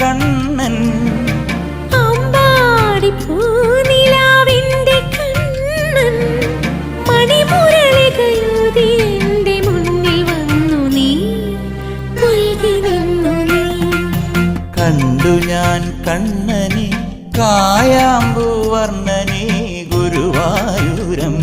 കണ്ണൻ അമ്പാടി പൂനിലാവിന്റെ കണ്ണൻ മണിമുരളികയൂതി എന്റെ മുന്നിൽ വന്നു നീ പുൽകി നിന്നു നീ. കണ്ടു ഞാൻ കണ്ണനെ കായാമ്പൂവർണ്ണനെ ഗുരുവായൂരം